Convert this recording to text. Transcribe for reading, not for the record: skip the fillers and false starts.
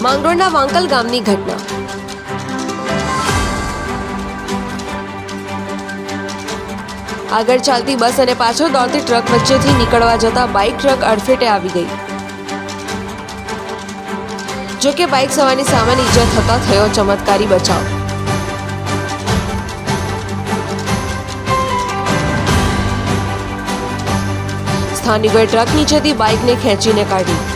માંગરોળના વાંકલ ગામની ઘટના। આગળ ચાલતી બસ અને પાછળ દોડતી ટ્રક વચ્ચેથી નીકળવા જતા બાઇક ટ્રક અડફેટે આવી ગઈ। જો કે બાઇક સવારની સામાન્ય ઈજા થતા થયો ચમત્કારી બચાવ। સ્થાનિકોએ ટ્રક નીચેથી બાઇકને ખેંચીને કાઢી।